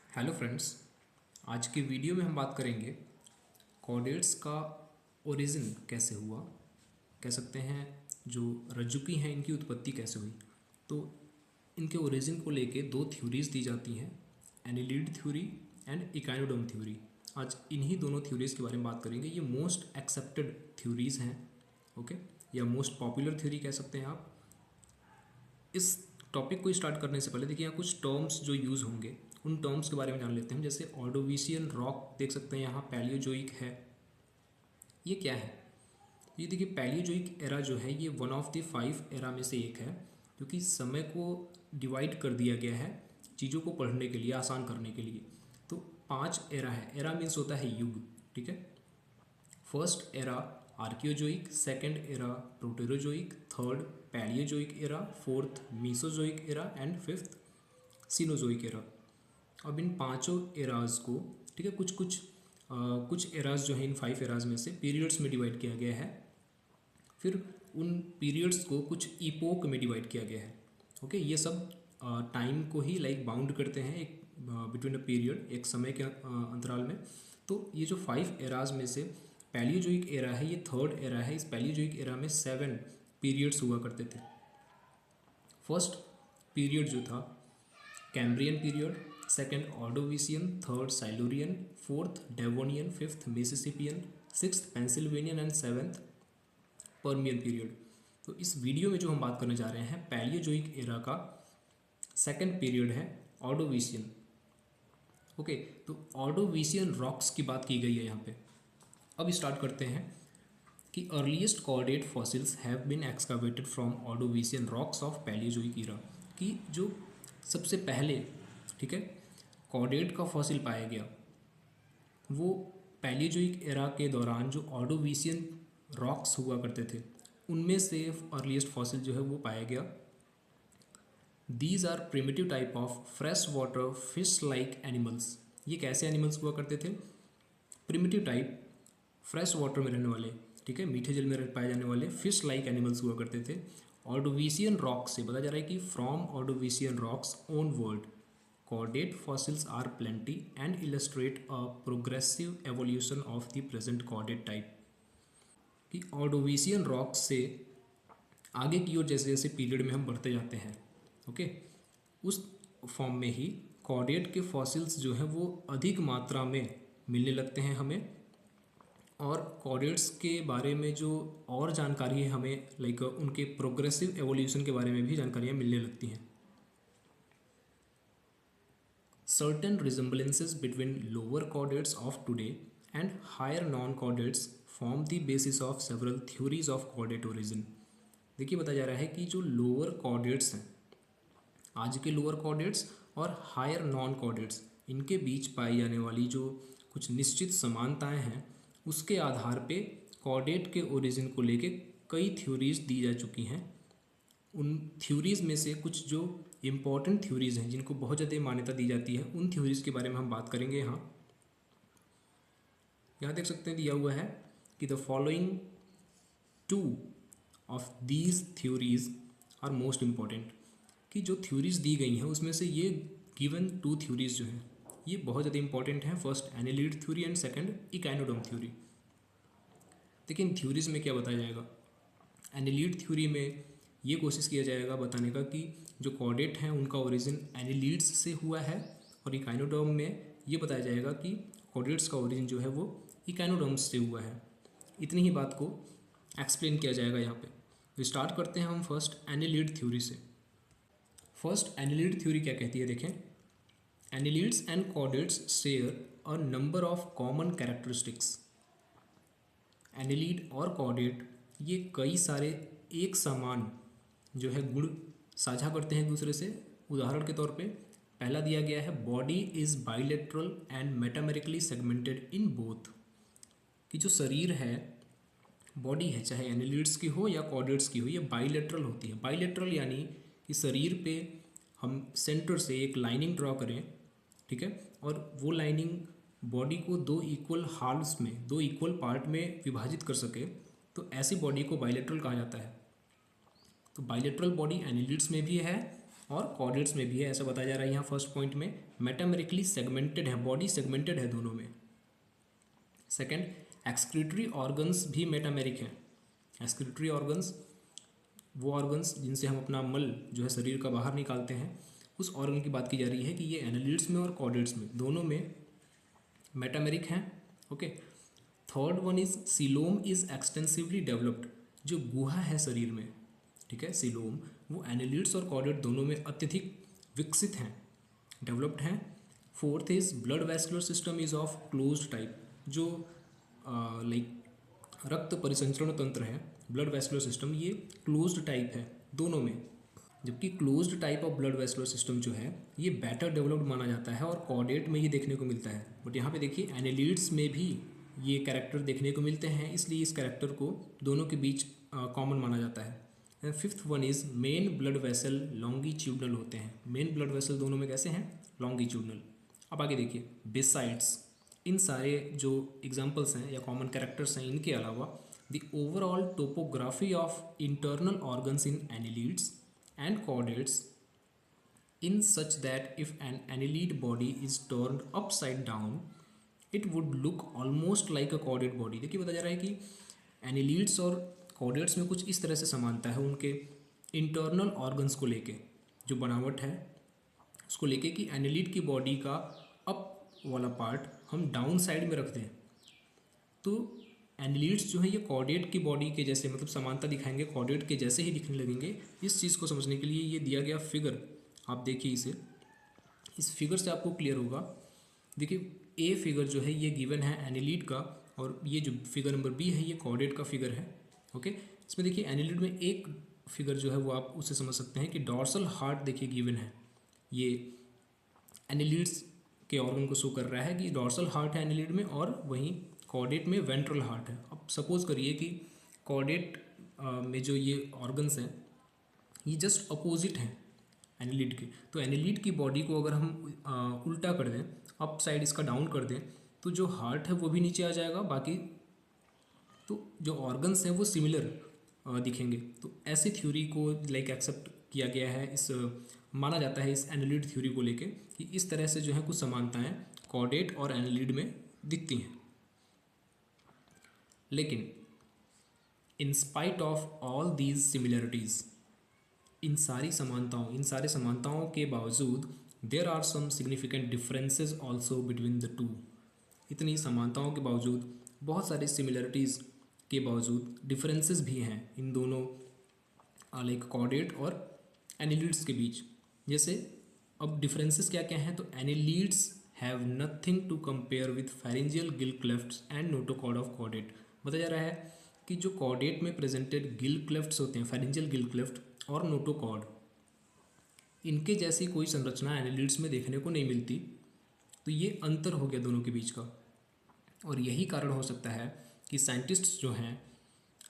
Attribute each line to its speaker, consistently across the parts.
Speaker 1: Hello friends. आज की video में हम बात करेंगे कॉर्डेट्स का ओरिजिन कैसे हुआ, कह सकते हैं जो रज्जुकी हैं इनकी उत्पत्ति कैसे हुई। तो इनके ओरिजिन को लेके दो थ्योरीज दी जाती हैं, एनिलीड थ्योरी एंड इकाइनोडर्म थ्योरी। आज इन्हीं दोनों थ्योरीज के बारे में बात करेंगे। ये मोस्ट एक्सेप्टेड थ्योरीज हैं, ओके, या मोस्ट पॉपुलर थ्योरी कह सकते हैं आप। इस टॉपिक को स्टार्ट करने से पहले देखिए यहाँ कुछ टर्म्स जो यूज़ होंगे उन टर्म्स के बारे में जान लेते हैं। जैसे ऑर्डोविशियन रॉक देख सकते हैं यहाँ, पैलियोजोइक है, ये क्या है? ये देखिए पैलियोजोइक एरा जो है ये वन ऑफ द 5 एरा में से एक है, क्योंकि समय को डिवाइड कर दिया गया है चीज़ों को पढ़ने के लिए, आसान करने के लिए। तो 5 एरा है। एरा मीन्स होता है युग, ठीक है। First era Archaeozoic, second era Proterozoic, third Palaeozoic era, fourth Mesozoic era and fifth Cenozoic era. अब इन पांचों एराज को, ठीक है, कुछ एराज जो है इन 5 एराज में से पीरियड्स में डिवाइड किया गया है। फिर उन पीरियड्स को कुछ इपोक में डिवाइड किया गया है, ओके। ये सब टाइम को ही लाइक बाउंड करते हैं एक बिटवीन अ पीरियड, एक समय के अंतराल में। तो ये जो 5 एराज में से पैलियोजोइक एरा है, ये थर्ड एरा है। इस पैलियोजोइक एरा में 7 पीरियड्स हुआ करते थे। फर्स्ट पीरियड जो था Cambrian period, second Ordovician, third Silurian, fourth Devonian, fifth Mississippian, sixth Pennsylvanian and seventh Permian period. तो इस वीडियो में जो हम बात करने जा रहे हैं पैलियोजोइक एरा का सेकेंड पीरियड है ऑर्डोविशियन, ओके। तो ऑर्डोविशियन रॉक्स की बात की गई है यहाँ पे। अब स्टार्ट करते हैं कि earliest chordate fossils have been excavated from Ordovician rocks of Palaeozoic era. कि जो सबसे पहले, ठीक है, कॉर्डेट का फॉसिल पाया गया वो पैलियोजोइक एरा के दौरान जो ऑर्डोविशियन रॉक्स हुआ करते थे उनमें से अर्लीस्ट फॉसिल जो है वो पाया गया। These are primitive type of fresh water fish like animals. ये कैसे एनिमल्स हुआ करते थे? प्रिमिटिव टाइप, फ्रेश वाटर में रहने वाले, ठीक है, मीठे जल में पाए जाने वाले फिश लाइक एनिमल्स हुआ करते थे। ऑर्डोविशियन रॉक्स से बताया जा रहा है कि from Ordovician rocks on world chordate fossils are plenty and illustrate a progressive evolution of the present chordate type. कि ऑर्डोविशियन रॉक्स से आगे की ओर जैसे जैसे पीरियड में हम बढ़ते जाते हैं, ओके, उस फॉर्म में ही कॉर्डेट के फॉसिल्स जो हैं वो अधिक मात्रा में मिलने लगते हैं हमें। और कॉर्डेट्स के बारे में जो और जानकारी है हमें, लाइक उनके प्रोग्रेसिव एवोल्यूशन के बारे में भी जानकारियाँ मिलने लगती हैं। Certain resemblances between lower chordates of today and higher non chordates form the basis of several theories of chordate origin. देखिए बताया जा रहा है कि जो लोअर कॉर्डेट्स हैं, आज के लोअर कॉर्डेट्स और हायर नॉन कॉर्डेट्स, इनके बीच पाई जाने वाली जो कुछ निश्चित समानताएं हैं उसके आधार पे कॉर्डेट के ओरिजिन को लेके कई थ्योरीज दी जा चुकी हैं। उन थ्योरीज में से कुछ जो इम्पॉर्टेंट थ्योरीज हैं जिनको बहुत ज़्यादा मान्यता दी जाती है उन थ्योरीज के बारे में हम बात करेंगे। यहाँ देख सकते हैं दिया हुआ है कि the following 2 of these theories are most important. कि जो थ्योरीज दी गई हैं उसमें से ये गिवन 2 थ्योरीज जो हैं ये बहुत ज़्यादा इंपॉर्टेंट हैं। First annelid theory and second echinoderm theory. देखिए इन थ्योरीज में क्या बताया जाएगा। एनिलीड थ्योरी में ये कोशिश किया जाएगा बताने का कि जो कॉर्डेट हैं उनका ओरिजिन एनिलीड्स से हुआ है, और इकाइनोडर्म में ये बताया जाएगा कि कॉर्डेट्स का ओरिजिन जो है वो इकाइनोडर्म्स से हुआ है। इतनी ही बात को एक्सप्लेन किया जाएगा यहाँ पे। तो स्टार्ट करते हैं हम फर्स्ट एनिलीड थ्योरी से। फर्स्ट एनिलीड थ्योरी क्या कहती है, देखें। Annelids and chordates share a number of common characteristics. Annelid और कॉर्डेट ये कई सारे एक समान जो है गुण साझा करते हैं एक दूसरे से। उदाहरण के तौर पे पहला दिया गया है body is bilateral and metamerically segmented in both. कि जो शरीर है, बॉडी है, चाहे एनिलीड्स की हो या कॉर्डेट्स की हो, ये बाइलेटरल होती है। बाइलेटरल यानी कि शरीर पे हम सेंटर से एक लाइनिंग ड्रॉ करें, ठीक है, और वो लाइनिंग बॉडी को 2 इक्वल हाल्व्स में, 2 इक्वल पार्ट में विभाजित कर सके, तो ऐसी बॉडी को बाइलेटरल कहा जाता है। तो बाइलेटरल बॉडी एनिलीड्स में भी है और कॉर्डेट्स में भी है, ऐसा बताया जा रहा है यहाँ फर्स्ट पॉइंट में। मेटामेरिकली सेगमेंटेड है, बॉडी सेगमेंटेड है दोनों में। सेकेंड, एक्सक्रीटरी ऑर्गन्स भी मेटामेरिक हैं। एक्सक्रीटरी ऑर्गन्स वो ऑर्गन्स जिनसे हम अपना मल जो है शरीर का बाहर निकालते हैं, उस ऑर्गन की बात की जा रही है कि ये एनालिड्स में और कॉर्डेट्स में दोनों में मेटामेरिक हैं। Okay. Third one is coelom is extensively developed, जो गुहा है शरीर में, ठीक है, सीलोम, वो एनालिड्स और कॉर्डेट दोनों में अत्यधिक विकसित हैं, डेवलप्ड हैं। Fourth is blood vascular system is of closed type, जो लाइक रक्त परिसंचरण तंत्र है, ब्लड वैस्कुलर सिस्टम, ये क्लोज्ड टाइप है दोनों में। जबकि closed type of blood vascular system जो है ये बेटर डेवलप्ड माना जाता है और कॉर्डेट में ये देखने को मिलता है। बट यहाँ पे देखिए एनालिड्स में भी ये कैरेक्टर देखने को मिलते हैं, इसलिए इस कैरेक्टर को दोनों के बीच कॉमन माना जाता है। And fifth one is main blood vessel longitudinal होते हैं। मेन ब्लड वेसल दोनों में कैसे हैं? लॉन्गिट्यूडनल। अब आगे देखिए, बिसाइड्स इन सारे जो एग्जाम्पल्स हैं या कॉमन कैरेक्टर्स हैं, इनके अलावा the overall topography of internal organs in annelids and chordates in such that if an annelid body is turned upside down it would look almost like a chordate body। देखिए बताया जा रहा है कि annelids और कॉर्डेट्स में कुछ इस तरह से समानता है उनके इंटरनल ऑर्गन्स को लेके, जो बनावट है उसको लेके कि एनिलीड की बॉडी का अप वाला पार्ट हम डाउन साइड में रख दें तो एनालिड्स जो है ये कॉर्डेट की बॉडी के जैसे, मतलब समानता दिखाएंगे, कॉर्डेट के जैसे ही दिखने लगेंगे। इस चीज़ को समझने के लिए ये दिया गया फिगर आप देखिए, इस फिगर से आपको क्लियर होगा। देखिए ए फिगर जो है ये गिवन है एनालिड का, और ये जो फिगर नंबर बी है ये कॉर्डेट का फिगर है। ओके, इसमें देखिए एनालिड में एक फिगर जो है वो आप उससे समझ सकते हैं कि डॉर्सल हार्ट देखिए गिवन है, ये एनालिड्स के ऑर्गन को शो कर रहा है कि डॉर्सल हार्ट है एनालिड में, और वहीं कॉर्डेट में वेंट्रल हार्ट है। अब सपोज करिए कि कॉर्डेट में जो ये ऑर्गन्स हैं ये जस्ट अपोजिट हैं एनालिड के, तो एनालिड की बॉडी को अगर हम उल्टा कर दें, अप साइड इसका डाउन कर दें, तो जो हार्ट है वो भी नीचे आ जाएगा, बाकी तो जो ऑर्गन्स हैं वो सिमिलर दिखेंगे। तो ऐसी थ्योरी को लाइक एक्सेप्ट किया गया है, इस माना जाता है इस एनालिड थ्योरी को लेके कि इस तरह से जो है कुछ समानताएं कॉर्डेट और एनालिड में दिखती हैं। लेकिन in spite of all these similarities, इन सारे समानताओं के बावजूद there are some significant differences also between the two. इतनी समानताओं के बावजूद, बहुत सारी सिमिलरिटीज़ के बावजूद डिफरेंसेस भी हैं इन दोनों लाइक कॉर्डेट और एनालिड्स के बीच। जैसे अब डिफरेंसेस क्या क्या हैं, तो annelids have nothing to compare with pharyngeal gill clefts and notochord of chordate. बताया जा रहा है कि जो कॉर्डेट में प्रेजेंटेड गिल क्लेफ्ट्स होते हैं, फेरेंजियल गिल क्लेफ्ट और नोटोकॉर्ड, इनके जैसी कोई संरचना एनालिड्स में देखने को नहीं मिलती। तो ये अंतर हो गया दोनों के बीच का, और यही कारण हो सकता है कि साइंटिस्ट्स जो हैं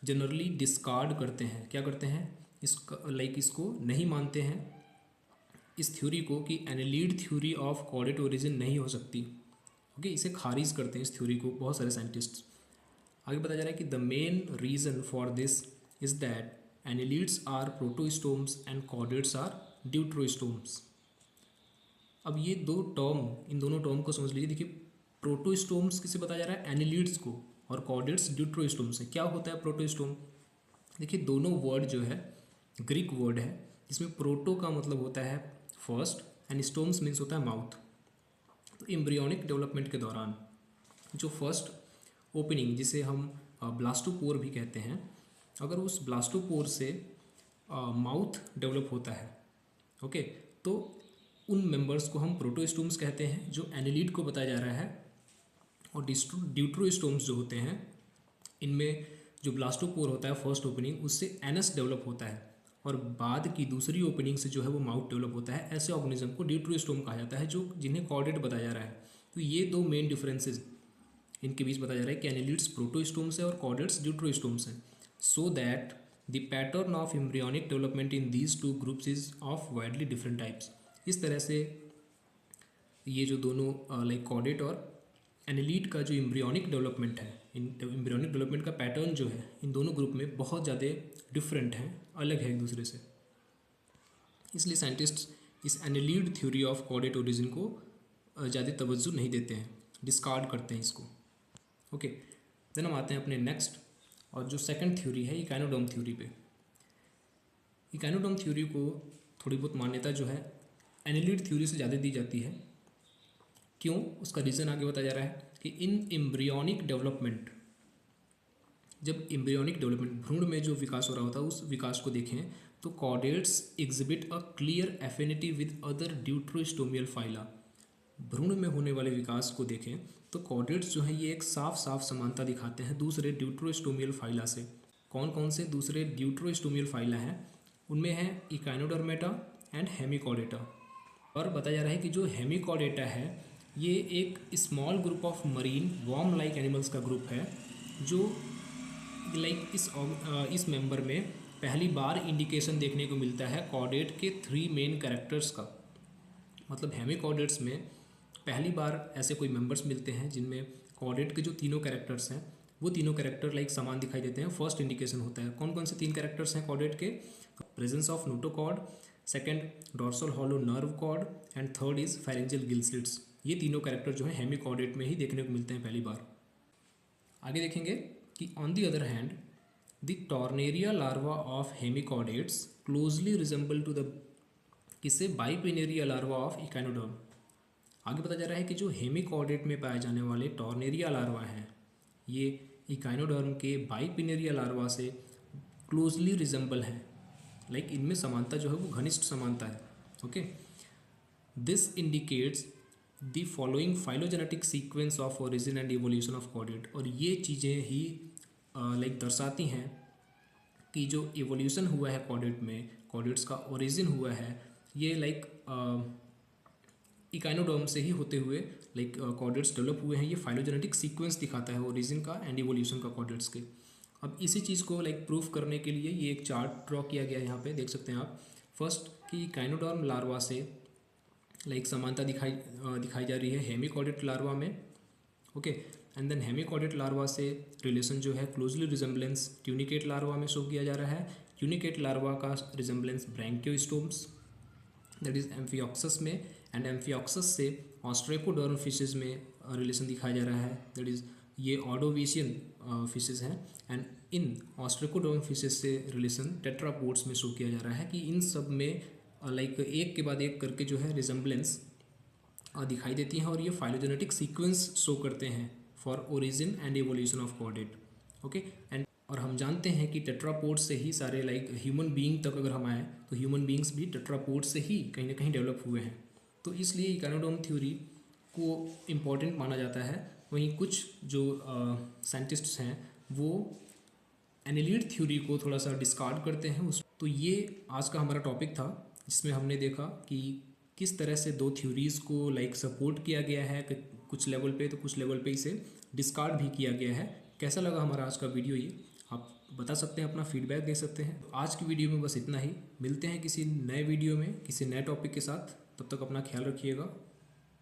Speaker 1: जनरली डिस्कार्ड करते हैं, क्या करते हैं, इसको नहीं मानते हैं इस थ्योरी को कि annelid theory of chordate origin नहीं हो सकती। ओके, इसे खारिज करते हैं इस थ्योरी को बहुत सारे साइंटिस्ट्स। आगे बताया जा रहा है कि the main reason for this is that annelids are protostomes and chordates are deuterostomes. अब ये दो टर्म, इन दोनों टर्म को समझ लीजिए। देखिए प्रोटोस्टोम्स किसे बताया जा रहा है, एनालिड्स को, और कॉर्डेट्स ड्यूट्रोस्टोम्स है। क्या होता है प्रोटोस्टोम? देखिए दोनों वर्ड जो है ग्रीक वर्ड है, जिसमें प्रोटो का मतलब होता है फर्स्ट एंड स्टोम्स मीन्स होता है माउथ। तो एम्ब्रियोनिक डेवलपमेंट के दौरान जो फर्स्ट ओपनिंग, जिसे हम ब्लास्टोपोर भी कहते हैं, अगर उस ब्लास्टोपोर से माउथ डेवलप होता है, ओके, तो उन मेंबर्स को हम प्रोटोस्टोम्स कहते हैं जो एनालिड को बताया जा रहा है। और ड्यूट्रोस्टोम्स जो होते हैं, इनमें जो ब्लास्टोपोर होता है फर्स्ट ओपनिंग, उससे एनस डेवलप होता है, और बाद की दूसरी ओपनिंग से जो है वो माउथ डेवलप होता है। ऐसे ऑर्गेनिज्म को ड्यूट्रोस्टोम कहा जाता है, जो जिन्हें कॉर्डेट बताया जा रहा है। तो ये दो मेन डिफरेंसेस इनके बीच बताया जा रहा है कि एनालिड्स प्रोटोस्टोम्स है और कॉर्डेट्स ड्यूट्रोस्टोम्स हैं। So that the pattern of embryonic development in these two groups is of widely different types. इस तरह से ये जो दोनों लाइक कॉर्डेट और एनालिड का जो एम्ब्रियोनिक डेवलपमेंट है, इन एम्ब्रियोनिक डेवलपमेंट का पैटर्न जो है इन दोनों ग्रुप में बहुत ज़्यादा डिफरेंट है, अलग है एक दूसरे से। इसलिए साइंटिस्ट इस एनिलीड थ्योरी ऑफ कॉर्डेट ओरिजिन को ज़्यादा तवज्जो नहीं देते हैं, डिस्कार्ड करते हैं इसको। ओके, देन हम आते हैं अपने नेक्स्ट और जो सेकंड थ्योरी है इकाइनोडर्म थ्योरी पे। इकाइनोडर्म थ्योरी को थोड़ी बहुत मान्यता जो है एनिलीड थ्योरी से ज़्यादा दी जाती है। क्यों, उसका रीज़न आगे बताया जा रहा है कि इन एम्ब्रियोनिक डेवलपमेंट, जब एम्ब्रियोनिक डेवलपमेंट भ्रूण में जो विकास हो रहा होता है उस विकास को देखें तो chordates exhibit a clear affinity with other deuterostomial phyla. भ्रूण में होने वाले विकास को देखें तो कॉर्डेट्स जो है ये एक साफ साफ समानता दिखाते हैं दूसरे ड्यूट्रोस्टोमियल फाइला से। कौन कौन से दूसरे ड्यूट्रोस्टोमियल फाइला हैं, उनमें है इकाइनोडर्मेटा एंड हेमिकॉर्डेटा। और बताया जा रहा है कि जो हेमिकॉर्डेटा है ये एक small group of marine worm like animals का ग्रुप है जो लाइक इस मेंबर में पहली बार इंडिकेशन देखने को मिलता है कॉर्डेट के 3 मेन कैरेक्टर्स का। मतलब हेमिकॉर्डेट्स में पहली बार ऐसे कोई मेंबर्स मिलते हैं जिनमें कॉर्डेट के जो तीनों कैरेक्टर्स हैं वो तीनों कैरेक्टर लाइक समान दिखाई देते हैं। फर्स्ट इंडिकेशन होता है। कौन कौन से 3 कैरेक्टर्स हैं कॉर्डेट के? Presence of notochord, second dorsal hollow nerve cord and third is pharyngeal gill slits. ये तीनों कैरेक्टर जो है हेमिकॉर्डेट में ही देखने को मिलते हैं पहली बार। आगे देखेंगे कि on the other hand the tornaria larva of hemichordates closely resemble to the किससे बाइपिनेरिया लार्वा ऑफ इकाइनोडर्म। आगे बताया जा रहा है कि जो हेमिकॉर्डेट में पाए जाने वाले टॉर्नेरिया लार्वा हैं ये इकाइनोडर्म के बाइपिनेरिया लार्वा से क्लोजली रिजेंबल है। लाइक इनमें समानता जो है वो घनिष्ठ समानता है। Okay, this indicates the following phylogenetic sequence of origin and evolution of chordate. और ये चीज़ें ही लाइक दर्शाती हैं कि जो इवोल्यूशन हुआ है कॉर्डेट में, कॉर्डेट्स का ओरिजिन हुआ है ये लाइक इकाइनोडर्म से ही होते हुए लाइक कॉर्डेट्स डेवलप हुए हैं। ये फाइलोजेनेटिक सीक्वेंस दिखाता है ओरिजिन का एंड इवोल्यूशन का कॉर्डेट्स के। अब इसी चीज़ को लाइक प्रूफ करने के लिए ये एक चार्ट ड्रॉ किया गया है, यहाँ पे देख सकते हैं आप। फर्स्ट कि इकाइनोडर्म लार्वा से लाइक समानता दिखाई जा रही है हेमिकॉर्डेट लार्वा में। Okay, and then hemichordate larva से रिलेशन जो है क्लोजली रिजेंबलेंस ट्यूनिकेट लार्वा में शो किया जा रहा है। ट्यूनिकेट लार्वा का रिजेंबलेंस ब्रैंकियोस्टोम्स दैट इज एम्फियोक्सस में, एंड एम्फियोक्सस से ऑस्ट्रेकोडर्म फिशेज में रिलेशन दिखाया जा रहा है दैट इज़ ये ऑर्डोविशियन फिशेज हैं। एंड इन ऑस्ट्रेकोडर्म फिशेज से रिलेशन टेट्रापोड्स में शो किया जा रहा है कि इन सब में लाइक एक के बाद एक करके जो है रिजेंबलेंस दिखाई देती हैं और ये फाइलोजेनेटिक सीक्वेंस शो करते हैं for origin and evolution of chordate. Okay, and और हम जानते हैं कि टेट्रापोड्स से ही सारे लाइक ह्यूमन बीइंग तक अगर हम आए तो ह्यूमन बीइंग्स भी टेट्रापोड्स से ही कहीं ना कहीं डेवलप हुए हैं। तो इसलिए इकाइनोडर्म थ्योरी को इम्पॉर्टेंट माना जाता है। वहीं कुछ जो साइंटिस्ट्स हैं वो एनिलीड थ्योरी को थोड़ा सा डिस्कार्ड करते हैं उस। तो ये आज का हमारा टॉपिक था जिसमें हमने देखा कि किस तरह से 2 थ्योरीज़ को लाइक सपोर्ट किया गया है कुछ लेवल पे, तो कुछ लेवल पे इसे डिस्कार्ड भी किया गया है। कैसा लगा हमारा आज का वीडियो ये आप बता सकते हैं, अपना फीडबैक दे सकते हैं। तो आज की वीडियो में बस इतना ही। मिलते हैं किसी नए वीडियो में किसी नए टॉपिक के साथ। तब तक अपना ख्याल रखिएगा।